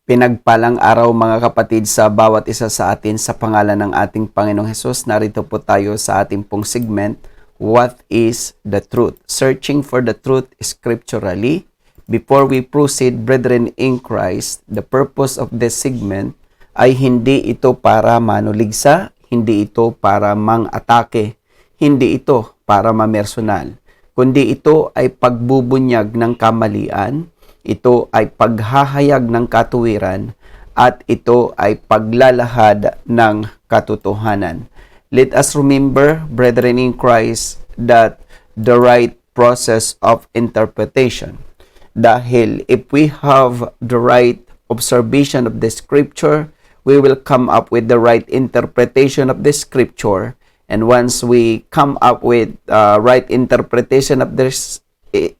Pinagpalang araw mga kapatid sa bawat isa sa atin sa pangalan ng ating Panginoong Hesus. Narito po tayo sa ating pong segment, What is the Truth? Searching for the truth scripturally. Before we proceed, brethren in Christ, the purpose of this segment ay hindi ito para manuligsa, hindi ito para mang-atake, hindi ito para mamersonal, kundi ito ay pagbubunyag ng kamalian, ito ay paghahayag ng katuwiran, at ito ay paglalahad ng katotohanan. Let us remember, brethren in Christ, that the right process of interpretation. Dahil if we have the right observation of the scripture, we will come up with the right interpretation of the scripture. And once we come up with right interpretation of this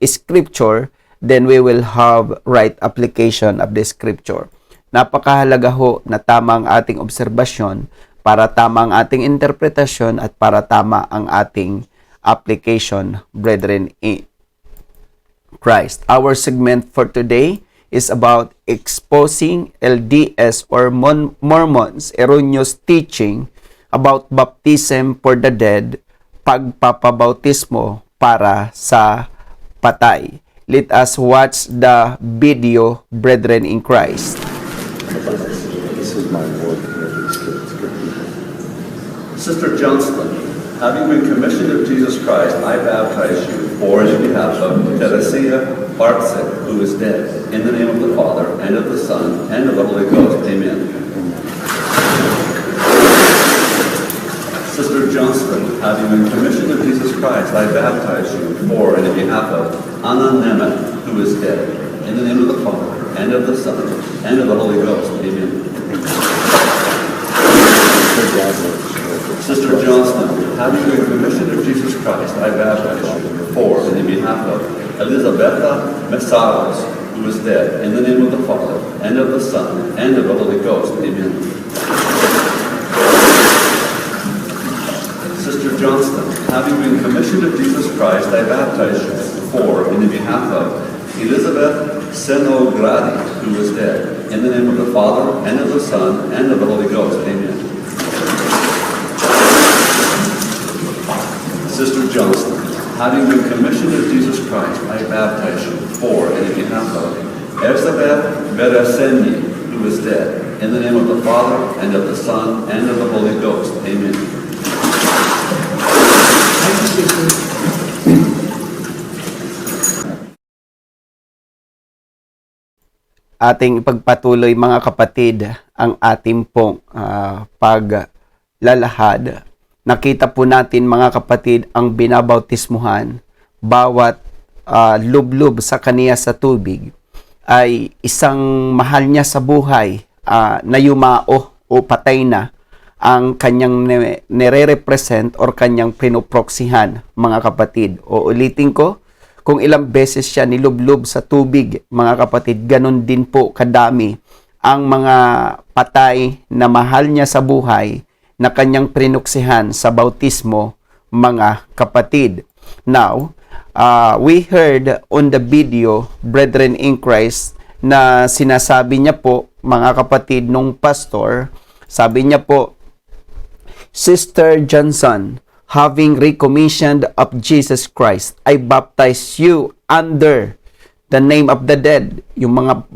scripture, then we will have right application of the scripture. Napakahalaga ho na tama ang ating obserbasyon para tama ang ating interpretasyon at para tama ang ating application, brethren in Christ. Our segment for today is about exposing LDS or Mormons erroneous teaching about baptism for the dead, pagpapabautismo para sa patay. Let us watch the video, brethren in Christ. This is my work. Sister Johnston, having been commissioned of Jesus Christ, I baptize you for and in behalf of Teresia Bartzek, who is dead, in the name of the Father, and of the Son, and of the Holy Ghost. Amen. Sister Johnston, having been commissioned of Jesus Christ, I baptize you for and in behalf of Anna Nemeth, who is dead, in the name of the Father, and of the Son, and of the Holy Ghost. Amen. Sister Johnston, having been commissioned of Jesus Christ, I baptize you for and in behalf of Elizabetha Mesaros, who is dead, in the name of the Father, and of the Son, and of the Holy Ghost. Amen. Sister Johnston, having been commissioned of Jesus Christ, I baptize you for and in behalf of Elizabeth Senogradi, who is dead, in the name of the Father, and of the Son, and of the Holy Ghost. Amen. Sister Johnston, having been commissioned of Jesus Christ, I baptize you for and in behalf of Elizabeth Bereseni, who is dead, in the name of the Father, and of the Son, and of the Holy Ghost. Amen. Ating ipagpatuloy mga kapatid ang ating pong paglalahad. Nakita po natin mga kapatid ang binabautismuhan, bawat lublub sa kaniya sa tubig ay isang mahal niya sa buhay na yumao o patay na ang kanyang nire-represent or kanyang pinoproksihan mga kapatid. O ulitin ko, kung ilang beses siya nilublob sa tubig mga kapatid, ganun din po kadami ang mga patay na mahal niya sa buhay na kanyang prinuksihan sa bautismo mga kapatid. Now, we heard on the video, brethren in Christ, na sinasabi niya po mga kapatid nung pastor, sabi niya po, Sister Johnson, having recommissioned of Jesus Christ, I baptize you under the name of the dead, yung mga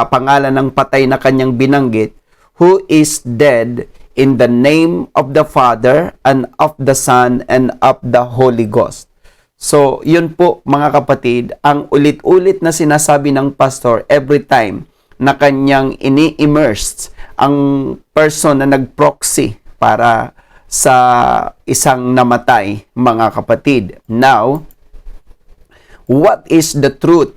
pangalan ng patay na kanyang binanggit, who is dead, in the name of the Father, and of the Son, and of the Holy Ghost. So, yun po mga kapatid, ang ulit-ulit na sinasabi ng pastor every time na kanyang ini-immerse ang person na nag-proxy para sa isang namatay mga kapatid. Now, what is the truth,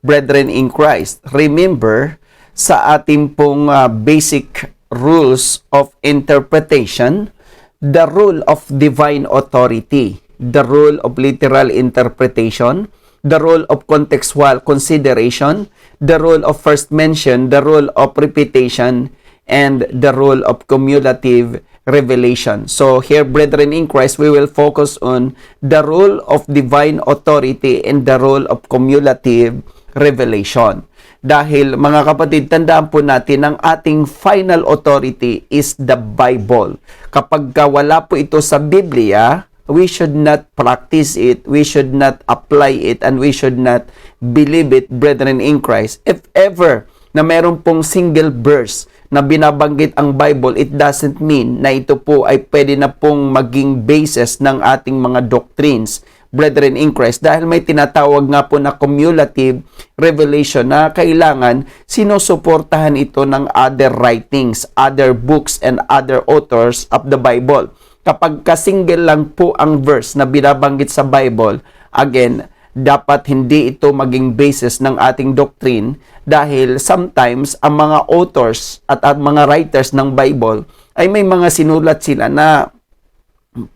brethren in Christ? Remember, sa ating pong basic rules of interpretation, the rule of divine authority, the rule of literal interpretation, the rule of contextual consideration, the rule of first mention, the rule of repetition, and the rule of cumulative revelation. So here, brethren in Christ, we will focus on the rule of divine authority and the rule of cumulative revelation. Dahil mga kapatid, tandaan po natin ang ating final authority is the Bible. Kapag wala po ito sa Biblia, we should not practice it, we should not apply it, and we should not believe it, brethren in Christ. If ever na meron pong single verse na binabanggit ang Bible, it doesn't mean na ito po ay pwede na pong maging basis ng ating mga doctrines, brethren in Christ, dahil may tinatawag nga po na cumulative revelation na kailangan sinusuportahan ito ng other writings, other books, and other authors of the Bible. Kapag ka-single lang po ang verse na binabanggit sa Bible, again, dapat hindi ito maging basis ng ating doctrine dahil sometimes ang mga authors at ang mga writers ng Bible ay may mga sinulat sila na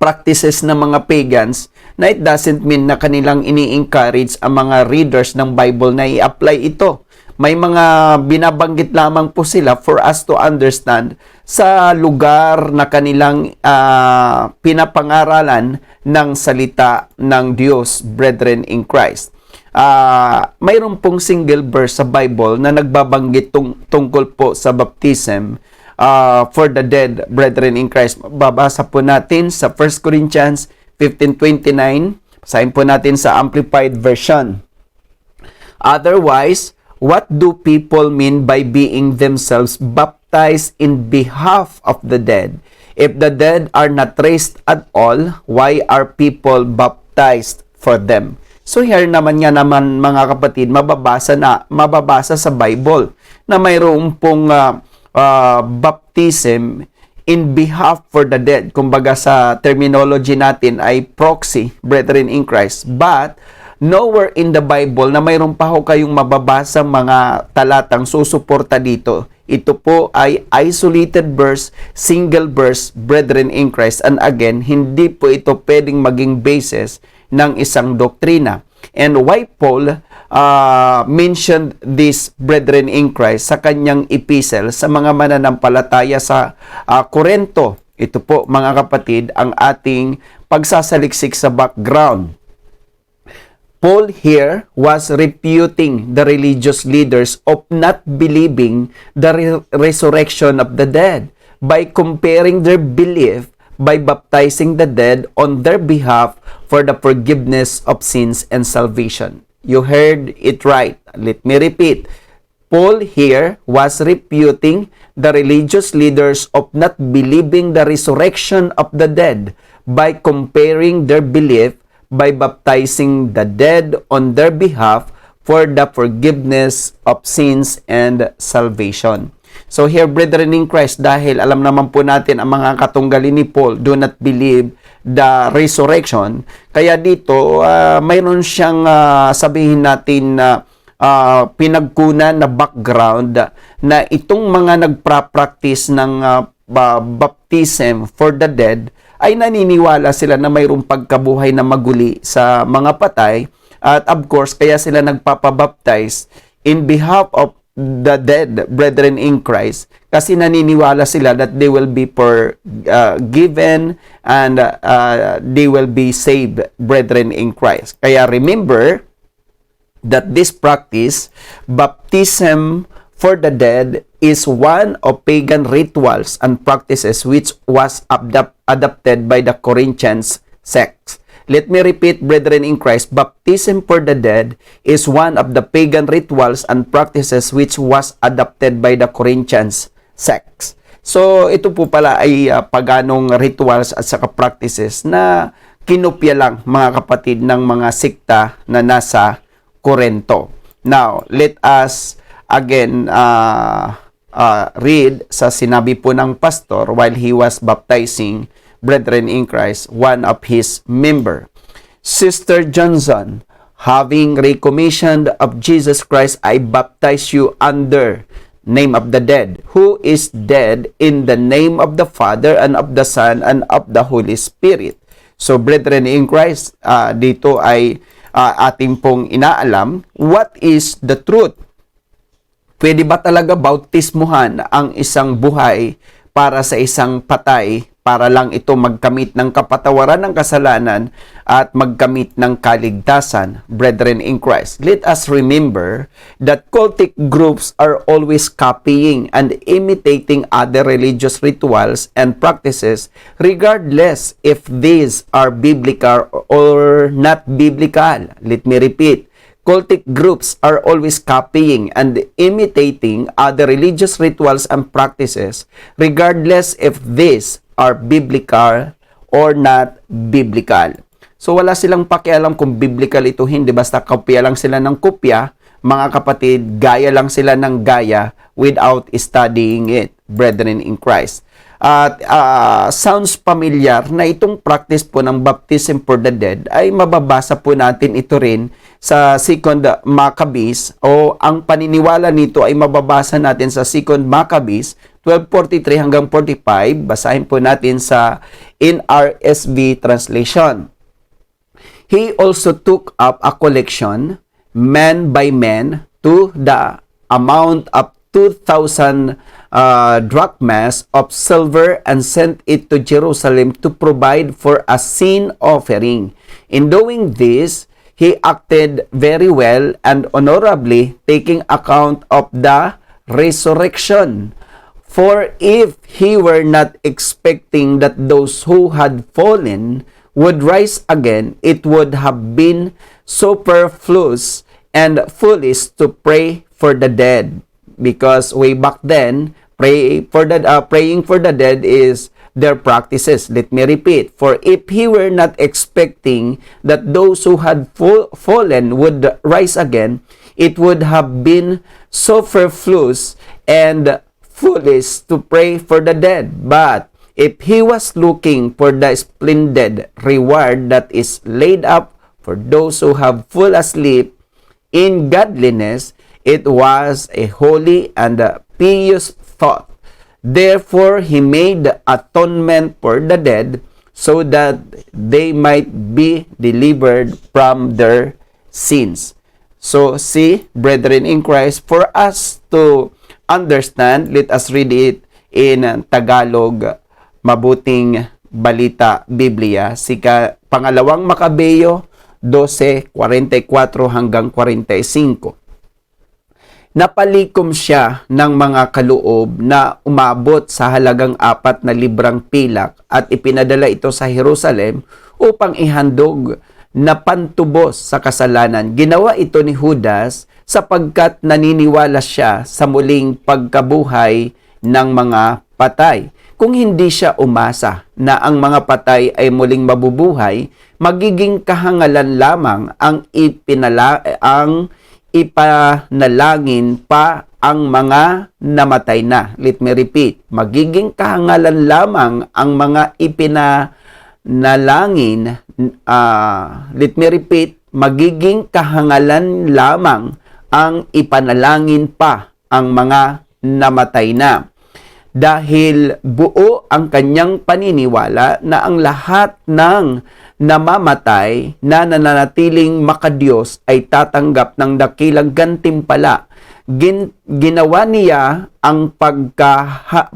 practices ng mga pagans na it doesn't mean na kanilang ini-encourage ang mga readers ng Bible na i-apply ito. May mga binabanggit lamang po sila for us to understand sa lugar na kanilang pinapangaralan ng salita ng Diyos, brethren in Christ. Mayroon pong single verse sa Bible na nagbabanggit tungkol po sa baptism for the dead, brethren in Christ. Babasa po natin sa 1 Corinthians 15:29. Basahin po natin sa Amplified Version. Otherwise, what do people mean by being themselves baptized in behalf of the dead? If the dead are not raised at all, why are people baptized for them? So here naman mga kapatid, mababasa sa Bible na mayroon pong baptism in behalf for the dead. Kumbaga sa terminology natin ay proxy, brethren in Christ. But nowhere in the Bible na mayroon pa ho kayong mababasa mga talatang susuporta dito. Ito po ay isolated verse, single verse, brethren in Christ. And again, hindi po ito pwedeng maging basis ng isang doktrina. And why Paul mentioned this, brethren in Christ, sa kanyang epistle sa mga mananampalataya sa Corinto. Ito po, mga kapatid, ang ating pagsasaliksik sa background. Paul here was refuting the religious leaders of not believing the resurrection of the dead by comparing their belief by baptizing the dead on their behalf for the forgiveness of sins and salvation. You heard it right. Let me repeat. Paul here was refuting the religious leaders of not believing the resurrection of the dead by comparing their belief by baptizing the dead on their behalf for the forgiveness of sins and salvation. So here, brethren in Christ, dahil alam naman po natin ang mga katunggali ni Paul do not believe the resurrection, kaya dito mayroon siyang sabihin natin na pinagkunan na background na itong mga nagpa-practice ng baptism for the dead ay naniniwala sila na mayroong pagkabuhay na maguli sa mga patay, at of course kaya sila nagpapabaptize in behalf of the dead, brethren in Christ, kasi naniniwala sila that they will be forgiven and they will be saved, brethren in Christ. Kaya remember that this practice, baptism for the dead, is one of pagan rituals and practices which was adopted by the Corinthians sect. Let me repeat, brethren in Christ, baptism for the dead is one of the pagan rituals and practices which was adopted by the Corinthians sect. So, ito po pala ay paganong rituals at saka practices na kinopya lang, mga kapatid, ng mga sikta na nasa Corinto. Now, let us again read sa sinabi po ng pastor while he was baptizing, brethren in Christ, one of his member. Sister Johnson, having recommissioned of Jesus Christ, I baptize you under name of the dead, who is dead in the name of the Father and of the Son and of the Holy Spirit. So, brethren in Christ, dito ay ating pong inaalam, what is the truth? Pwede ba talaga bautismuhan ang isang buhay para sa isang patay, para lang ito magkamit ng kapatawaran ng kasalanan at magkamit ng kaligtasan. Brethren in Christ, let us remember that cultic groups are always copying and imitating other religious rituals and practices regardless if these are biblical or not biblical. Let me repeat. Cultic groups are always copying and imitating other religious rituals and practices regardless if these are biblical or not biblical. So wala silang pakialam kung biblical ito, hindi, basta kopya lang sila ng kopya, mga kapatid, gaya lang sila ng gaya without studying it, brethren in Christ. At sounds familiar na itong practice po ng baptism for the dead ay mababasa po natin ito rin sa 2 Maccabees, o ang paniniwala nito ay mababasa natin sa 2 Maccabees 12:43 hanggang 45. Basahin po natin sa NRSV translation. He also took up a collection, man by man, to the amount of 2,000 drachmas of silver, and sent it to Jerusalem to provide for a sin offering. In doing this, he acted very well and honorably, taking account of the resurrection. For if he were not expecting that those who had fallen would rise again, it would have been superfluous and foolish to pray for the dead. Because way back then, praying for the dead is their practices. Let me repeat. For if he were not expecting that those who had fallen would rise again, it would have been superfluous and foolish to pray for the dead. But if he was looking for the splendid reward that is laid up for those who have fallen asleep in godliness, it was a holy and a pious thought. Therefore, he made atonement for the dead so that they might be delivered from their sins. So, see, brethren in Christ, for us to understand, let us read it in Tagalog, Mabuting Balita Biblia, pangalawang Makabeyo 12:44 hanggang 45. Napalikom siya ng mga kaloob na umabot sa halagang 4 na librang pilak at ipinadala ito sa Jerusalem upang ihandog na pantubos sa kasalanan. Ginawa ito ni Judas sapagkat naniniwala siya sa muling pagkabuhay ng mga patay. Kung hindi siya umasa na ang mga patay ay muling mabubuhay, magiging kahangalan lamang ang ipanalangin pa ang mga namatay na. Let me repeat. Magiging kahangalan lamang ang mga ipinalangin. Let me repeat. Magiging kahangalan lamang ang ipanalangin pa ang mga namatay na. Dahil buo ang kanyang paniniwala na ang lahat ng namamatay na nananatiling makadiyos ay tatanggap ng dakilang gantimpala. Ginawa niya ang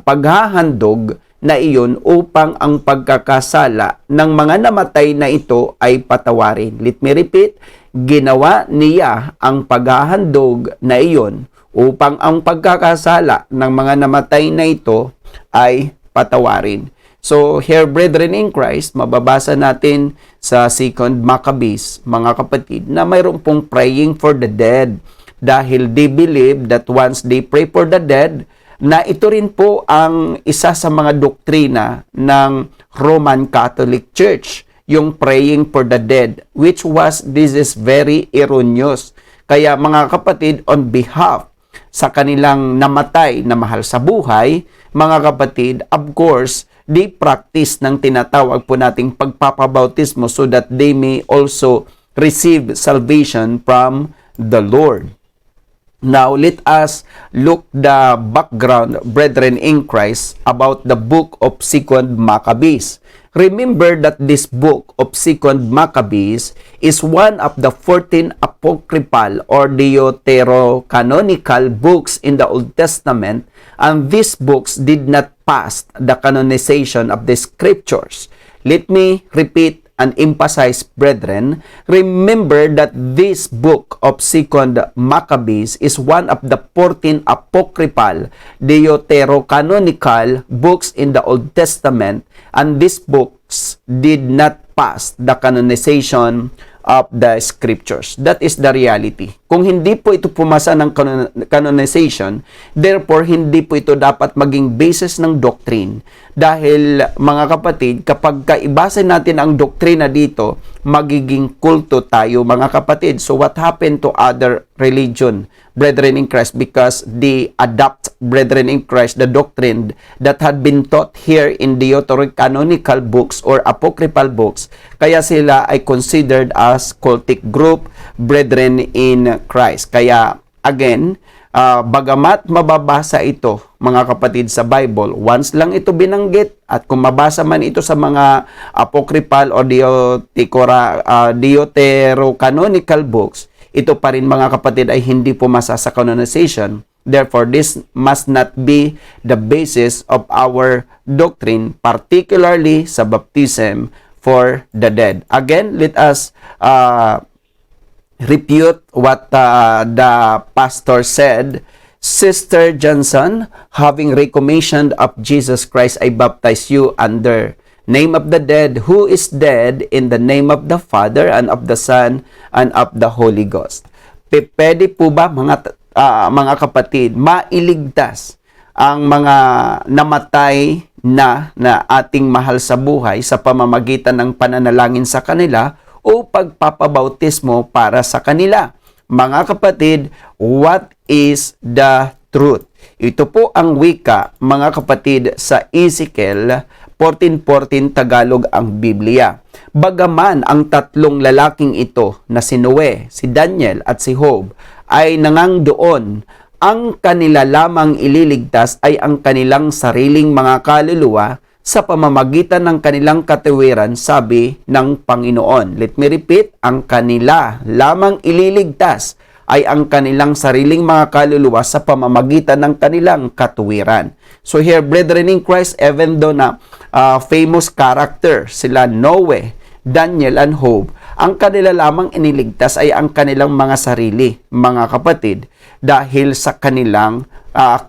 paghahandog na iyon upang ang pagkakasala ng mga namatay na ito ay patawarin. Let me repeat, ginawa niya ang paghahandog na iyon upang ang pagkakasala ng mga namatay na ito ay patawarin. So, here, brethren in Christ, mababasa natin sa 2 Maccabees, mga kapatid, na mayroon pong praying for the dead dahil they believe that once they pray for the dead, na ito rin po ang isa sa mga doktrina ng Roman Catholic Church, yung praying for the dead, this is very erroneous. Kaya mga kapatid, on behalf sa kanilang namatay na mahal sa buhay, mga kapatid, of course, they practice ng tinatawag po nating pagpapabautismo so that they may also receive salvation from the Lord. Now, let us look the background, brethren in Christ, about the book of 2 Maccabees. Remember that this book of 2 Maccabees is one of the 14 apocryphal or deuterocanonical books in the Old Testament, and these books did not passed the canonization of the scriptures. Let me repeat and emphasize, brethren, remember that this book of 2 Maccabees is one of the 14 apocryphal deuterocanonical books in the Old Testament, and these books did not pass the canonization of the scriptures. That is the reality. Kung hindi po ito pumasa ng canonization, therefore hindi po ito dapat maging basis ng doctrine. Dahil mga kapatid, kapag kaibasin natin ang doktrina dito, magiging kulto tayo mga kapatid. So what happened to other religion, brethren in Christ, because they adopt, brethren in Christ, the doctrine that had been taught here in deuterocanonical books or apocryphal books, kaya sila ay considered as cultic group, brethren in Christ. Kaya again, bagamat mababasa ito mga kapatid sa Bible, once lang ito binanggit, at kung mabasa man ito sa mga apocryphal o deuterocanonical books, ito pa rin mga kapatid ay hindi pumasa sa canonization. Therefore, this must not be the basis of our doctrine, particularly sa baptism for the dead. Again, let us refute what the pastor said. Sister Johnson, having recommissioned of Jesus Christ, I baptize you under name of the dead, who is dead, in the name of the Father and of the Son and of the Holy Ghost. Pwede po ba mga kapatid, mailigtas ang mga namatay na ating mahal sa buhay sa pamamagitan ng pananalangin sa kanila o pagpapabautismo para sa kanila? Mga kapatid, what is the truth? Ito po ang wika, mga kapatid, sa Ezekiel 14:14 Tagalog ang Biblia. Bagaman ang tatlong lalaking ito na si Noe, si Daniel at si Job ay nangangdoon, ang kanila lamang ililigtas ay ang kanilang sariling mga kaluluwa sa pamamagitan ng kanilang katuwiran, sabi ng Panginoon. Let me repeat, ang kanila lamang ililigtas ay ang kanilang sariling mga kaluluwa sa pamamagitan ng kanilang katuwiran. So here, brethren in Christ, even though na famous character sila Noe, Daniel, and Job, ang kanila lamang iniligtas ay ang kanilang mga sarili, mga kapatid, dahil sa kanilang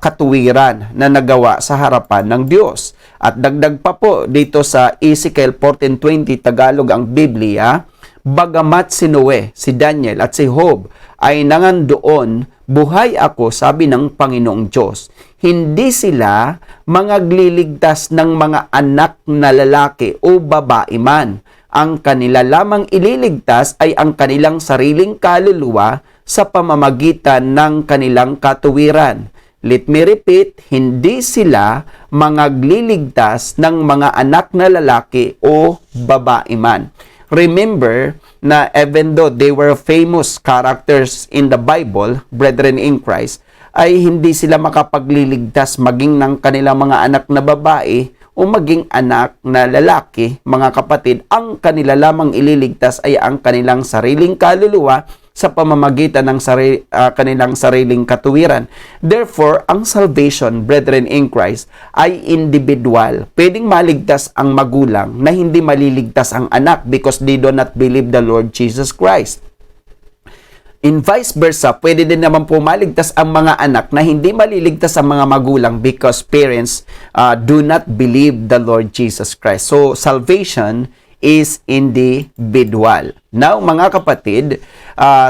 katuwiran na nagawa sa harapan ng Diyos. At dagdag pa po dito sa Ezekiel 14:20 Tagalog ang Biblia, bagamat si Noe, si Daniel at si Job ay nangandoon, buhay ako, sabi ng Panginoong Diyos. Hindi sila mangagliligtas ng mga anak na lalaki o babae man. Ang kanila lamang ililigtas ay ang kanilang sariling kaluluwa sa pamamagitan ng kanilang katuwiran. Let me repeat, hindi sila mangagliligtas ng mga anak na lalaki o babae man. Remember na even though they were famous characters in the Bible, brethren in Christ, ay hindi sila makapagliligtas maging ng kanilang mga anak na babae o maging anak na lalaki, mga kapatid. Ang kanila lamang ililigtas ay ang kanilang sariling kaluluwa sa pamamagitan ng kanilang sariling katuwiran. Therefore, ang salvation, brethren in Christ, ay individual. Pwedeng maligtas ang magulang na hindi maliligtas ang anak because they do not believe the Lord Jesus Christ. In vice versa, pwede din naman po maligtas ang mga anak na hindi maliligtas ang mga magulang because parents do not believe the Lord Jesus Christ. So, salvation is individual. Now, mga kapatid,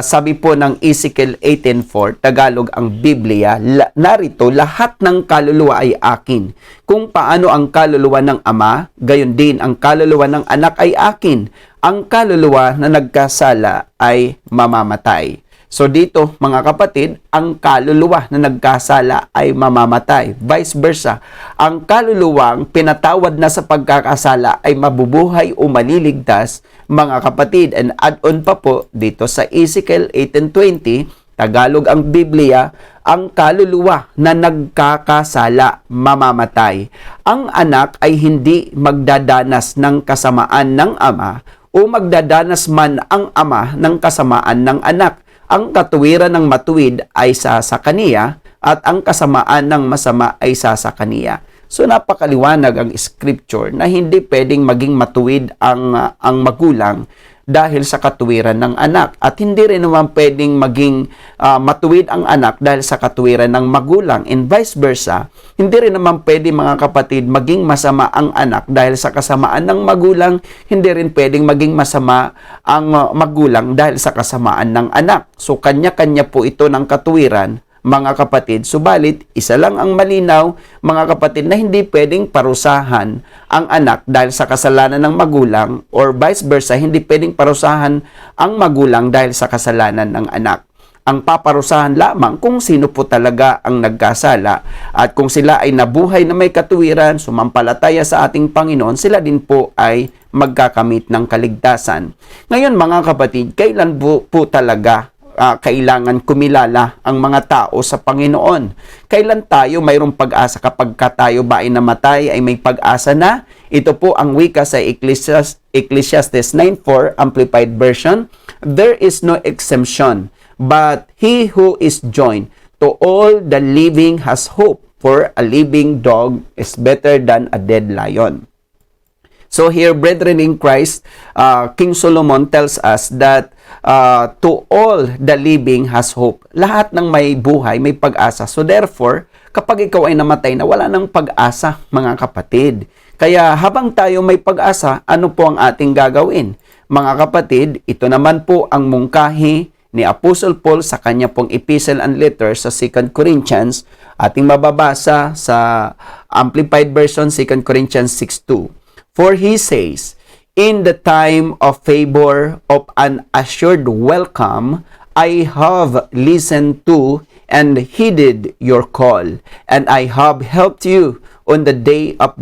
sabi po ng Ezekiel 18:4, Tagalog ang Biblia, narito, lahat ng kaluluwa ay akin. Kung paano ang kaluluwa ng ama, gayon din ang kaluluwa ng anak ay akin. Ang kaluluwa na nagkasala ay mamamatay. So dito, mga kapatid, ang kaluluwa na nagkasala ay mamamatay. Vice versa, ang kaluluwang pinatawad na sa pagkakasala ay mabubuhay o maliligtas, mga kapatid. And add-on pa po dito sa Ezekiel 18:20, Tagalog ang Biblia, ang kaluluwa na nagkakasala mamamatay. Ang anak ay hindi magdadanas ng kasamaan ng ama o magdadanas man ang ama ng kasamaan ng anak. Ang katuwiran ng matuwid ay sa kaniya at ang kasamaan ng masama ay sa kaniya. So napakaliwanag ang scripture na hindi pwedeng maging matuwid ang magulang dahil sa katuwiran ng anak. At hindi rin naman pwedeng maging matuwid ang anak dahil sa katuwiran ng magulang. And vice versa, hindi rin naman pwede mga kapatid maging masama ang anak dahil sa kasamaan ng magulang. Hindi rin pwedeng maging masama ang magulang dahil sa kasamaan ng anak. So kanya-kanya po ito ng katuwiran, mga kapatid. Subalit, isa lang ang malinaw, mga kapatid, na hindi pwedeng parusahan ang anak dahil sa kasalanan ng magulang, or vice versa, hindi pwedeng parusahan ang magulang dahil sa kasalanan ng anak. Ang paparusahan lamang kung sino po talaga ang nagkasala, at kung sila ay nabuhay na may katuwiran, sumampalataya sa ating Panginoon, sila din po ay magkakamit ng kaligtasan. Ngayon mga kapatid, kailan po talaga kailangan kumilala ang mga tao sa Panginoon? Kailan tayo mayroong pag-asa? Kapag tayo ba ay namatay, ay may pag-asa na? Ito po ang wika sa Ecclesiastes 9:4 Amplified Version. There is no exemption, but he who is joined to all the living has hope, for a living dog is better than a dead lion. So here, brethren in Christ, King Solomon tells us that to all the living has hope. Lahat ng may buhay, may pag-asa. So therefore, kapag ikaw ay namatay na, wala nang pag-asa, mga kapatid. Kaya habang tayo may pag-asa, ano po ang ating gagawin? Mga kapatid, ito naman po ang mungkahi ni Apostle Paul sa kanya pong epistle and letter sa 2 Corinthians. Ating mababasa sa Amplified Version, 2 Corinthians 6:2. For he says, in the time of favor of an assured welcome, I have listened to and heeded your call, and I have helped you on the day of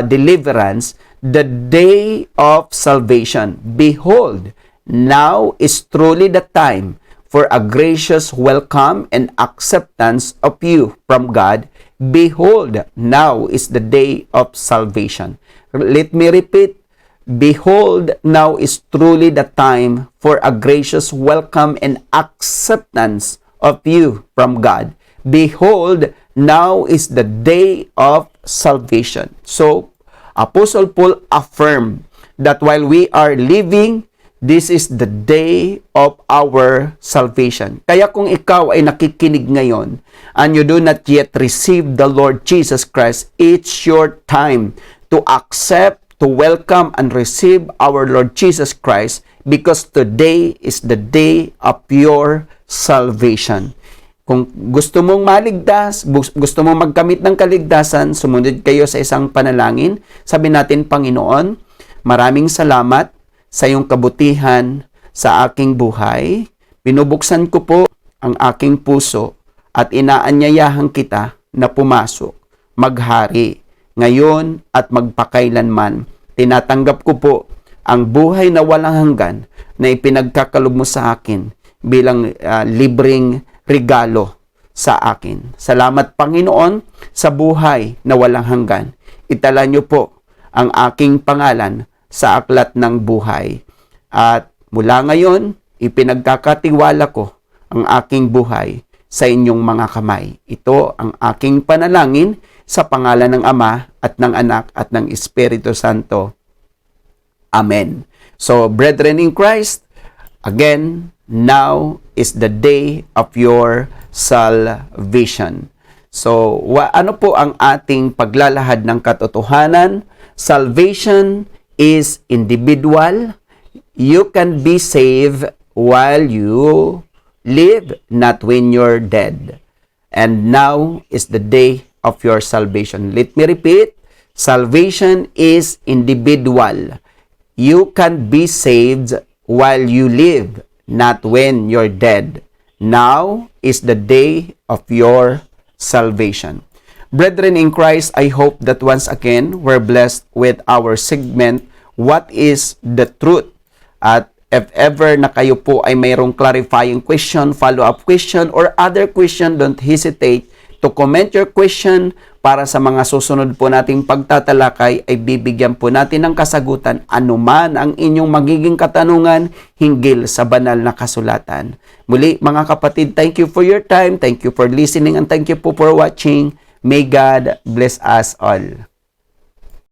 deliverance, the day of salvation. Behold, now is truly the time for a gracious welcome and acceptance of you from God. Behold, now is the day of salvation. Let me repeat, behold, now is truly the time for a gracious welcome and acceptance of you from God. Behold, now is the day of salvation. So, Apostle Paul affirmed that while we are living, this is the day of our salvation. Kaya kung ikaw ay nakikinig ngayon and you do not yet receive the Lord Jesus Christ, it's your time to accept, to welcome, and receive our Lord Jesus Christ, because today is the day of your salvation. Kung gusto mong maligtas, gusto mong magkamit ng kaligtasan, sumunod kayo sa isang panalangin. Sabi natin, Panginoon, maraming salamat sa iyong kabutihan sa aking buhay. Binubuksan ko po ang aking puso at inaanyayahan kita na pumasok, maghari, ngayon at magpakailanman. Tinatanggap ko po ang buhay na walang hanggan na ipinagkakalob mo sa akin bilang libreng regalo sa akin. Salamat, Panginoon, sa buhay na walang hanggan. Itala niyo po ang aking pangalan sa aklat ng buhay. At mula ngayon, ipinagkakatiwala ko ang aking buhay sa inyong mga kamay. Ito ang aking panalangin sa pangalan ng Ama at ng Anak at ng Espiritu Santo. Amen. So, brethren in Christ, again, now is the day of your salvation. So, ano po ang ating paglalahad ng katotohanan? Salvation is individual. You can be saved while you live, not when you're dead. And now is the day of your salvation. Let me repeat, salvation is individual. You can be saved while you live, not when you're dead. Now is the day of your salvation. Brethren in Christ, I hope that once again, we're blessed with our segment, What is the Truth? At if ever na kayo po ay mayroong clarifying question, follow-up question, or other question, don't hesitate to comment your question para sa mga susunod po nating pagtatalakay ay bibigyan po natin ng kasagutan anuman ang inyong magiging katanungan hinggil sa banal na kasulatan. Muli mga kapatid, thank you for your time, thank you for listening, and thank you po for watching. May God bless us all.